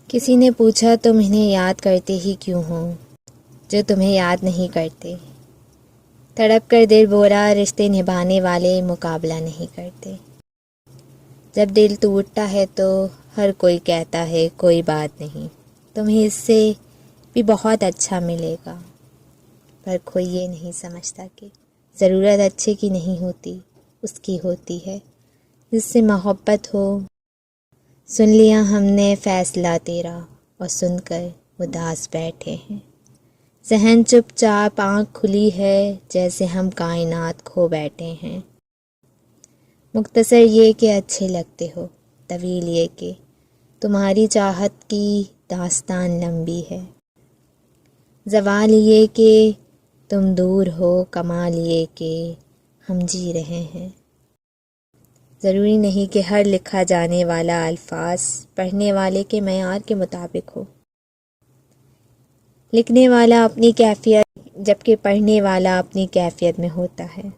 کسی نے پوچھا تم انہیں یاد کرتے ہی کیوں ہو جو تمہیں یاد نہیں کرتے. تڑپ کر دل بولا رشتے نبھانے والے مقابلہ نہیں کرتے. جب دل ٹوٹتا ہے تو ہر کوئی کہتا ہے کوئی بات نہیں، تمہیں اس سے بھی بہت اچھا ملے گا. پر کوئی یہ نہیں سمجھتا کہ ضرورت اچھے کی نہیں ہوتی، اس کی ہوتی ہے جس سے محبت ہو. سن لیا ہم نے فیصلہ تیرا اور سن کر اداس بیٹھے ہیں. ذہن چپ چاپ آنکھ کھلی ہے جیسے ہم کائنات کھو بیٹھے ہیں. مختصر یہ کہ اچھے لگتے ہو، طویل یہ کہ تمہاری چاہت کی داستان لمبی ہے. زوال یہ کہ تم دور ہو، کمال یہ کہ ہم جی رہے ہیں. ضروری نہیں کہ ہر لکھا جانے والا الفاظ پڑھنے والے کے معیار کے مطابق ہو. لکھنے والا اپنی کیفیت جبکہ پڑھنے والا اپنی کیفیت میں ہوتا ہے.